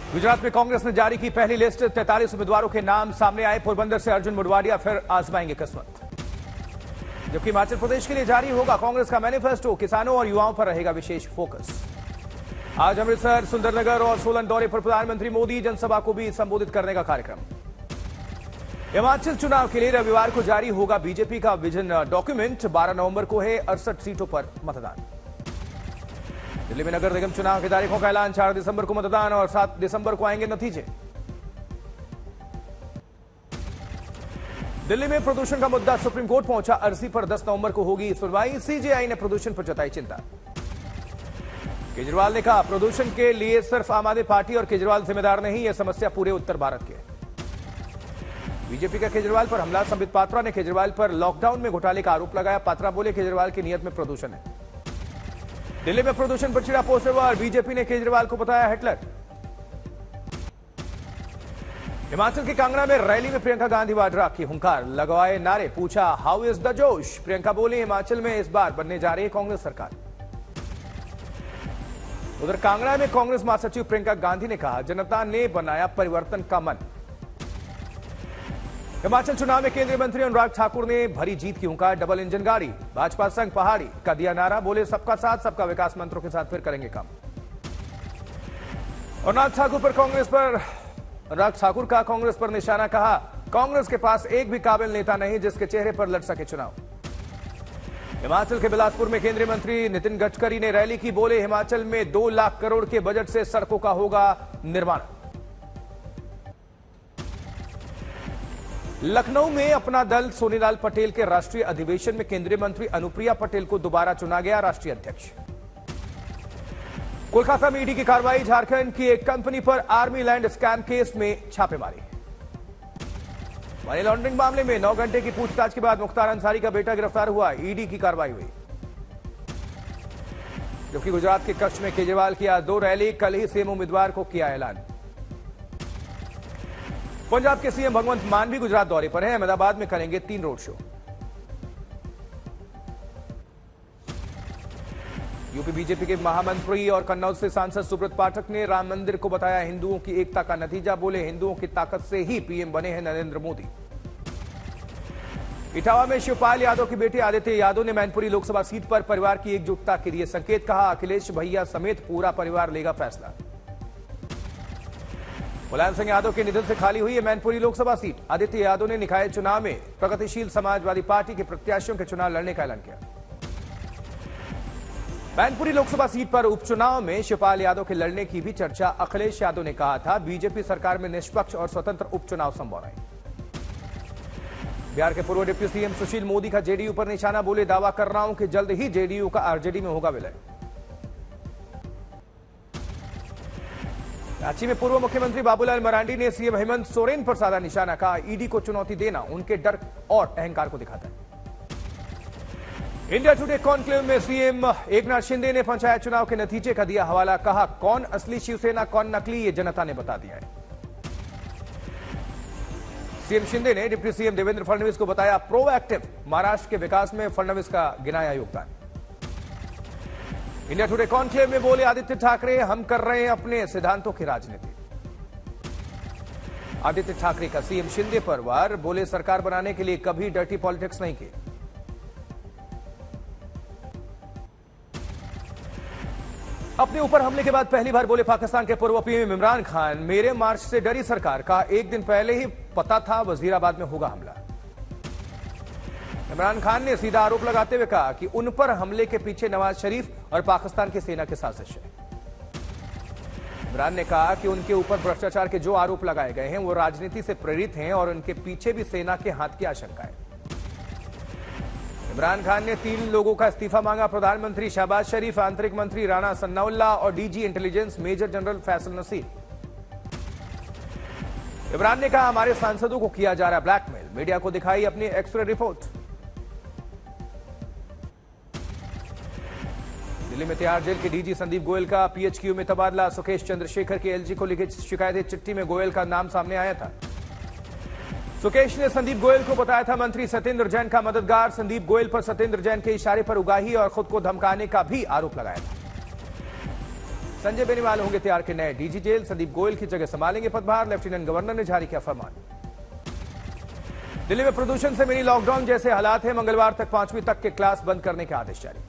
गुजरात में कांग्रेस ने जारी की पहली लिस्ट। 43 उम्मीदवारों के नाम सामने आए। पोरबंदर से अर्जुन मुडवाडिया फिर आजमाएंगे किस्मत। जबकि हिमाचल प्रदेश के लिए जारी होगा कांग्रेस का मैनिफेस्टो। किसानों और युवाओं पर रहेगा विशेष फोकस। आज अमृतसर, सुंदरनगर और सोलन दौरे पर प्रधानमंत्री मोदी। जनसभा को भी संबोधित करने का कार्यक्रम। हिमाचल चुनाव के लिए रविवार को जारी होगा बीजेपी का विजन डॉक्यूमेंट। 12 नवंबर को है 68 सीटों पर मतदान। दिल्ली में नगर निगम चुनाव की तारीखों का ऐलान। 4 दिसंबर को मतदान और 7 दिसंबर को आएंगे नतीजे। दिल्ली में प्रदूषण का मुद्दा सुप्रीम कोर्ट पहुंचा। अर्जी पर 10 नवंबर को होगी सुनवाई। सीजेआई ने प्रदूषण पर जताई चिंता। केजरीवाल ने कहा प्रदूषण के लिए सिर्फ आम आदमी पार्टी और केजरीवाल जिम्मेदार नहीं, यह समस्या पूरे उत्तर भारत की है। बीजेपी का केजरीवाल पर हमला। संबित पात्रा ने केजरीवाल पर लॉकडाउन में घोटाले का आरोप लगाया। पात्रा बोले केजरीवाल की नीयत में प्रदूषण है। दिल्ली में प्रदूषण पर छिड़ा पोस्टर वार। बीजेपी ने केजरीवाल को बताया हिटलर। हिमाचल के कांगड़ा में रैली में प्रियंका गांधी वाड्रा की हुंकार। लगवाए नारे। पूछा हाउ इज द जोश। प्रियंका बोली हिमाचल में इस बार बनने जा रही है कांग्रेस सरकार। उधर कांगड़ा में कांग्रेस महासचिव प्रियंका गांधी ने कहा जनता ने बनाया परिवर्तन का मन। हिमाचल चुनाव में केंद्रीय मंत्री अनुराग ठाकुर ने भरी जीत की हुंकार। डबल इंजन गाड़ी। भाजपा संघ पहाड़ी का दिया नारा। बोले सबका साथ सबका विकास मंत्रों के साथ फिर करेंगे काम। अनुराग ठाकुर का कांग्रेस पर निशाना। कहा कांग्रेस के पास एक भी काबिल नेता नहीं जिसके चेहरे पर लड़ सके चुनाव। हिमाचल के बिलासपुर में केंद्रीय मंत्री नितिन गडकरी ने रैली की। बोले हिमाचल में 2 लाख करोड़ के बजट से सड़कों का होगा निर्माण। लखनऊ में अपना दल सोनीलाल पटेल के राष्ट्रीय अधिवेशन में केंद्रीय मंत्री अनुप्रिया पटेल को दोबारा चुना गया राष्ट्रीय अध्यक्ष। कोलकाता में ईडी की कार्रवाई। झारखंड की एक कंपनी पर आर्मी लैंड स्कैम केस में छापेमारी। मनी लॉन्ड्रिंग मामले में 9 घंटे की पूछताछ के बाद मुख्तार अंसारी का बेटा गिरफ्तार हुआ। ईडी की कार्रवाई हुई। जबकि गुजरात के कच्छ में केजरीवाल किया 2 रैली। कल ही सीएम उम्मीदवार को किया ऐलान। पंजाब के सीएम भगवंत मान भी गुजरात दौरे पर हैं। अहमदाबाद में करेंगे 3 रोड शो। यूपी बीजेपी के महामंत्री और कन्नौज से सांसद सुब्रत पाठक ने राम मंदिर को बताया हिंदुओं की एकता का नतीजा। बोले हिंदुओं की ताकत से ही पीएम बने हैं नरेंद्र मोदी। इटावा में शिवपाल यादव की बेटी आदित्य यादव ने मैनपुरी लोकसभा सीट पर परिवार की एकजुटता के लिए संकेत। कहा अखिलेश भैया समेत पूरा परिवार लेगा फैसला। मुलायम सिंह यादव के निधन से खाली हुई है मैनपुरी लोकसभा सीट। आदित्य यादव ने निकाय चुनाव में प्रगतिशील समाजवादी पार्टी के प्रत्याशियों के चुनाव लड़ने का ऐलान किया। मैनपुरी लोकसभा सीट पर उपचुनाव में शिवपाल यादव के लड़ने की भी चर्चा। अखिलेश यादव ने कहा था बीजेपी सरकार में निष्पक्ष और स्वतंत्र उपचुनाव संभव है। बिहार के पूर्व डिप्टी सीएम सुशील मोदी का जेडीयू पर निशाना। बोले दावा कर रहा हूं कि जल्द ही जेडीयू का आरजेडी में होगा विलय। रांची में पूर्व मुख्यमंत्री बाबूलाल मरांडी ने सीएम हेमंत सोरेन पर साधा निशाना। कहा ईडी को चुनौती देना उनके डर और अहंकार को दिखाता है। इंडिया टुडे कॉन्क्लेव में सीएम एकनाथ शिंदे ने पंचायत चुनाव के नतीजे का दिया हवाला। कहा कौन असली शिवसेना कौन नकली ये जनता ने बता दिया है। सीएम शिंदे ने डिप्टी सीएम देवेंद्र फडणवीस को बताया प्रोएक्टिव। महाराष्ट्र के विकास में फडणवीस का गिनाया योगदान। इंडिया टुडे कॉन्क्लेव में बोले आदित्य ठाकरे हम कर रहे हैं अपने सिद्धांतों की राजनीति। आदित्य ठाकरे का सीएम शिंदे पर वार। बोले सरकार बनाने के लिए कभी डर्टी पॉलिटिक्स नहीं की। अपने ऊपर हमले के बाद पहली बार बोले पाकिस्तान के पूर्व पीएम इमरान खान। मेरे मार्च से डरी सरकार। का एक दिन पहले ही पता था वजीराबाद में होगा हमला। इमरान खान ने सीधा आरोप लगाते हुए कहा कि उन पर हमले के पीछे नवाज शरीफ और पाकिस्तान की सेना की साजिश है। इमरान ने कहा कि उनके ऊपर भ्रष्टाचार के जो आरोप लगाए गए हैं वो राजनीति से प्रेरित हैं और उनके पीछे भी सेना के हाथ की आशंका है। इमरान खान ने 3 लोगों का इस्तीफा मांगा। प्रधानमंत्री शहबाज शरीफ, आंतरिक मंत्री राणा सन्नाउल्लाह और DG intelligence major general Faisal Naseer. Imran ने कहा हमारे सांसदों को किया जा रहा ब्लैकमेल। मीडिया को दिखाई अपनी एक्सरे रिपोर्ट। दिल्ली में तिहाड़ जेल के डीजी संदीप गोयल का पीएचक्यू में तबादला। सुकेश चंद्रशेखर की एलजी को लिखी शिकायती चिट्ठी में गोयल का नाम सामने आया था। सुकेश ने संदीप गोयल को बताया था मंत्री सत्येंद्र जैन का मददगार। संदीप गोयल पर सत्येंद्र जैन के इशारे पर उगाही और खुद को धमकाने का भी आरोप लगाया था। संजय बेनीवाल होंगे तिहाड़ के नए डीजी जेल। संदीप गोयल की जगह संभालेंगे पदभार। लेफ्टिनेंट गवर्नर ने जारी किया फरमान। दिल्ली में प्रदूषण से मिनी लॉकडाउन जैसे हालात हैं। मंगलवार तक 5वीं तक के क्लास बंद करने के आदेश जारी।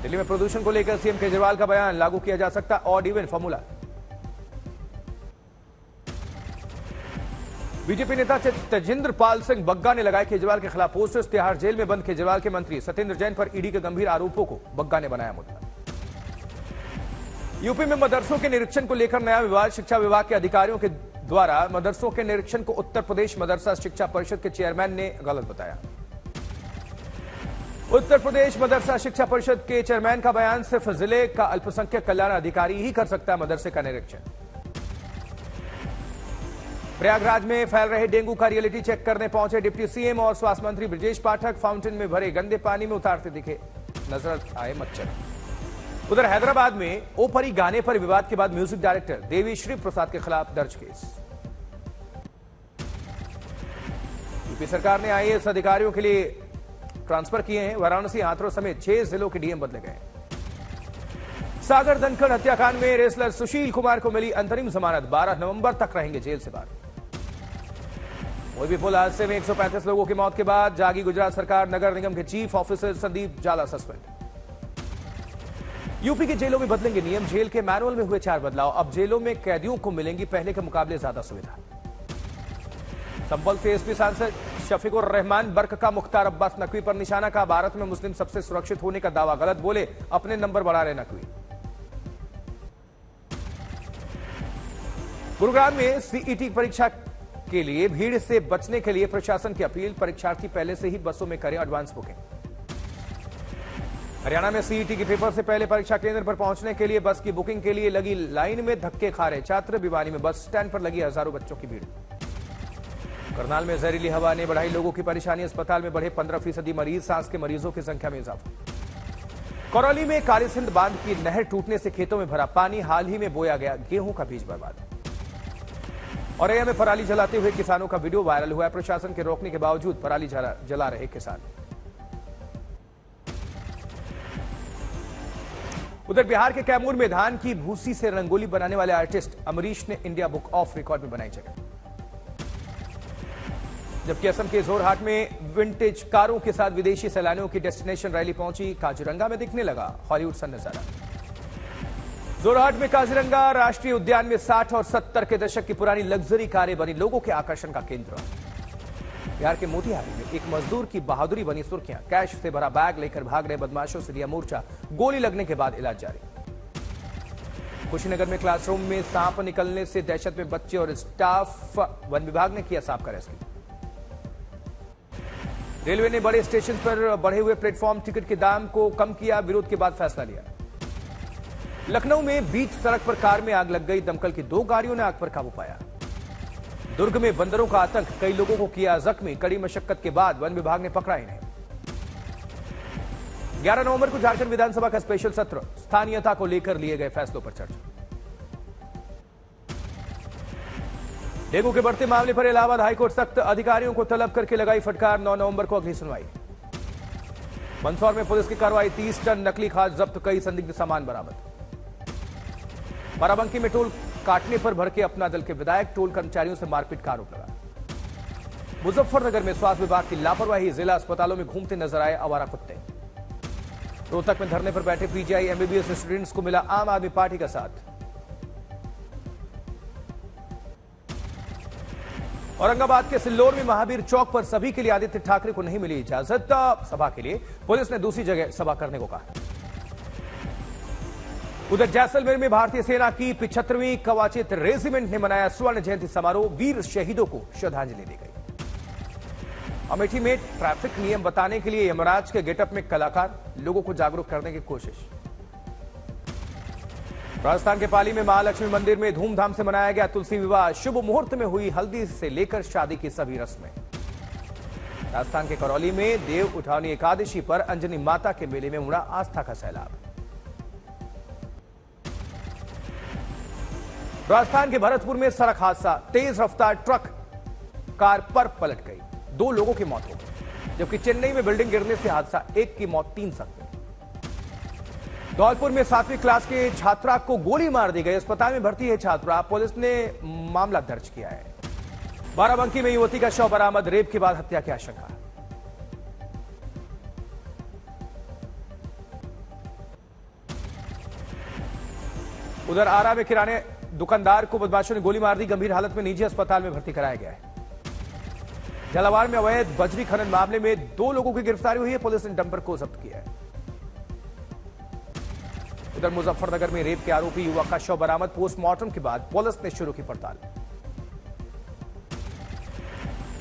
दिल्ली में प्रदूषण को लेकर सीएम केजरीवाल का बयान, लागू किया जा सकता ऑड इवन फॉर्मूला। बीजेपी नेता तेजिंदर पाल सिंह बग्गा ने लगाए केजरीवाल के खिलाफ पोस्टर्स। तिहाड़ जेल में बंद केजरीवाल के मंत्री सत्येंद्र जैन पर ईडी के गंभीर आरोपों को बग्गा ने बनाया मुद्दा। यूपी में मदरसों के निरीक्षण को लेकर नया विवाद। शिक्षा विभाग के अधिकारियों के द्वारा मदरसों के निरीक्षण को उत्तर प्रदेश मदरसा शिक्षा परिषद के चेयरमैन ने गलत बताया। उत्तर प्रदेश मदरसा शिक्षा परिषद के चेयरमैन का बयान, सिर्फ जिले का अल्पसंख्यक कल्याण अधिकारी ही कर सकता है मदरसे का निरीक्षण। प्रयागराज में फैल रहे डेंगू का रियलिटी चेक करने पहुंचे डिप्टी सीएम और स्वास्थ्य मंत्री ब्रजेश पाठक। फाउंटेन में भरे गंदे पानी में उतारते दिखे नजर आए मच्छर। उधर हैदराबाद में ओ परी गाने पर विवाद के बाद म्यूजिक डायरेक्टर देवी श्री प्रसाद के खिलाफ दर्ज केस। यूपी सरकार ने आईएएस अधिकारियों के लिए ट्रांसफर किए हैं। वाराणसी, हाथरस समेत 6 जिलों के डीएम बदले गए। सागर धनखड़ हत्याकांड में रेसलर सुशील कुमार को मिली अंतरिम जमानत। 12 नवंबर तक रहेंगे जेल से बाहर। मोरबी हादसे में 135 लोगों की मौत के बाद जागी गुजरात सरकार। नगर निगम के चीफ ऑफिसर संदीप जाला सस्पेंड। यूपी की जेलों में बदलेंगे नियम। जेल के मैनुअल में हुए 4 बदलाव। अब जेलों में कैदियों को मिलेंगी पहले के मुकाबले ज्यादा सुविधा। संभल से एसपी सांसद शफीकुर रहमान बर्क का मुख्तार अब्बास नकवी पर निशाना। का भारत में मुस्लिम सबसे सुरक्षित होने का दावा गलत, बोले अपने नंबर बढ़ा रहे नकवी। गुरुग्राम में सीईटी परीक्षा के लिए भीड़ से बचने के लिए प्रशासन की अपील। परीक्षार्थी पहले से ही बसों में करें एडवांस बुकिंग। हरियाणा में सीईटी के पेपर से पहले परीक्षा केंद्र पर पहुंचने के लिए बस की बुकिंग के लिए लगी लाइन में धक्के खा रहे छात्र। भिवानी में बस स्टैंड पर लगी हजारों बच्चों की भीड़। करनाल में जहरीली हवा ने बढ़ाई लोगों की परेशानी। अस्पताल में बढ़े 15% मरीज। सांस के मरीजों की संख्या में इजाफा। करौली में कालीसिंध बांध की नहर टूटने से खेतों में भरा पानी। हाल ही में बोया गया गेहूं का बीज बर्बाद। औरैया में पराली जलाते हुए किसानों का वीडियो वायरल हुआ है। प्रशासन के रोकने के बावजूद पराली जला रहे किसान। उधर बिहार के कैमूर में धान की भूसी से रंगोली बनाने वाले आर्टिस्ट अमरीश ने इंडिया बुक ऑफ रिकॉर्ड में बनाई जगह। जबकि असम के जोरहाट में विंटेज कारों के साथ विदेशी सैलानियों की डेस्टिनेशन रैली पहुंची। काजीरंगा में दिखने लगा हॉलीवुड सा नजारा। जोरहाट में काजीरंगा राष्ट्रीय उद्यान में 60 और 70 के दशक की पुरानी लग्जरी कारें बनी लोगों के आकर्षण का केंद्र। बिहार के मोतिहारी में एक मजदूर की बहादुरी बनी सुर्खियां। कैश से भरा बैग लेकर भाग रहे बदमाशों से दिया मोर्चा। गोली लगने के बाद इलाज जारी। कुशीनगर में क्लासरूम में सांप निकलने से दहशत में बच्चे और स्टाफ। वन विभाग ने किया सांप का रेस्क्यू। रेलवे ने बड़े स्टेशन पर बढ़े हुए प्लेटफॉर्म टिकट के दाम को कम किया। विरोध के बाद फैसला लिया। लखनऊ में बीच सड़क पर कार में आग लग गई। दमकल की 2 गाड़ियों ने आग पर काबू पाया। दुर्ग में बंदरों का आतंक, कई लोगों को किया जख्मी। कड़ी मशक्कत के बाद वन विभाग ने पकड़ा इन्हें। 11 नवंबर को झारखंड विधानसभा का स्पेशल सत्र। स्थानीयता को लेकर लिए गए फैसलों पर चर्चा। डेंगू के बढ़ते मामले पर इलाहाबाद हाईकोर्ट सख्त। अधिकारियों को तलब करके लगाई फटकार। 9 नवंबर को अगली सुनवाई। मंदसौर में पुलिस की कार्रवाई। 30 टन नकली खाद जब्त, कई संदिग्ध सामान बरामद। बाराबंकी में टोल काटने पर भड़के अपना दल के विधायक। टोल कर्मचारियों से मारपीट का आरोप लगा। मुजफ्फरनगर में स्वास्थ्य विभाग की लापरवाही। जिला अस्पतालों में घूमते नजर आए आवारा कुत्ते। रोहतक में धरने पर बैठे पीजीआई एमबीबीएस स्टूडेंट्स को मिला आम आदमी पार्टी का साथ। औरंगाबाद के सिल्लोर में महावीर चौक पर सभी के लिए आदित्य ठाकरे को नहीं मिली इजाजत। सभा के लिए पुलिस ने दूसरी जगह सभा करने को कहा। उधर जैसलमेर में भारतीय सेना की 75वीं कवाचित रेजिमेंट ने मनाया स्वर्ण जयंती समारोह। वीर शहीदों को श्रद्धांजलि दी गई। अमेठी में ट्रैफिक नियम बताने के लिए यमराज के गेटअप में कलाकार। लोगों को जागरूक करने की कोशिश। राजस्थान के पाली में महालक्ष्मी मंदिर में धूमधाम से मनाया गया तुलसी विवाह। शुभ मुहूर्त में हुई हल्दी से लेकर शादी की सभी रस्में। राजस्थान के करौली में देव उठानी एकादशी पर अंजनी माता के मेले में उमड़ा आस्था का सैलाब। राजस्थान के भरतपुर में सड़क हादसा। तेज रफ्तार ट्रक कार पर पलट गई। 2 लोगों की मौत हो गई। जबकि चेन्नई में बिल्डिंग गिरने से हादसा। 1 की मौत, 3 जख्मी। धौलपुर में 7वीं क्लास के छात्रा को गोली मार दी गई। अस्पताल में भर्ती है छात्रा। पुलिस ने मामला दर्ज किया है। बाराबंकी में युवती का शव बरामद। रेप के बाद हत्या की आशंका। उधर आरा में किराने दुकानदार को बदमाशों ने गोली मार दी। गंभीर हालत में निजी अस्पताल में भर्ती कराया गया है। झालावाड़ में अवैध बजरी खनन मामले में 2 लोगों की गिरफ्तारी हुई है। पुलिस ने डंपर को जब्त किया है। उधर मुजफ्फरनगर में रेप के आरोपी युवक का शव बरामद। पोस्टमार्टम के बाद पुलिस ने शुरू की पड़ताल।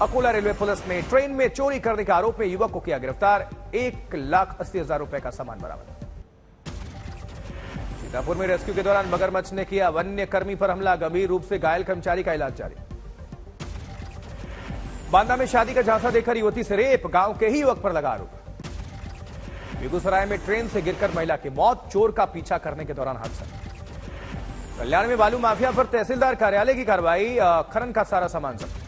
अकोला रेलवे पुलिस ने ट्रेन में चोरी करने के आरोप में युवक को किया गिरफ्तार। 1,80,000 रुपए का सामान बरामद। सीतापुर में रेस्क्यू के दौरान मगरमच्छ ने किया वन्य कर्मी पर हमला। गंभीर रूप से घायल कर्मचारी का इलाज जारी। बांदा में शादी का झांसा देकर युवती से रेप। गांव के ही युवक पर लगा आरोप। बेगूसराय में ट्रेन से गिरकर महिला की मौत। चोर का पीछा करने के दौरान हादसा। कल्याण में बालू माफिया पर तहसीलदार कार्यालय की कार्रवाई। खनन का सारा सामान जब्त।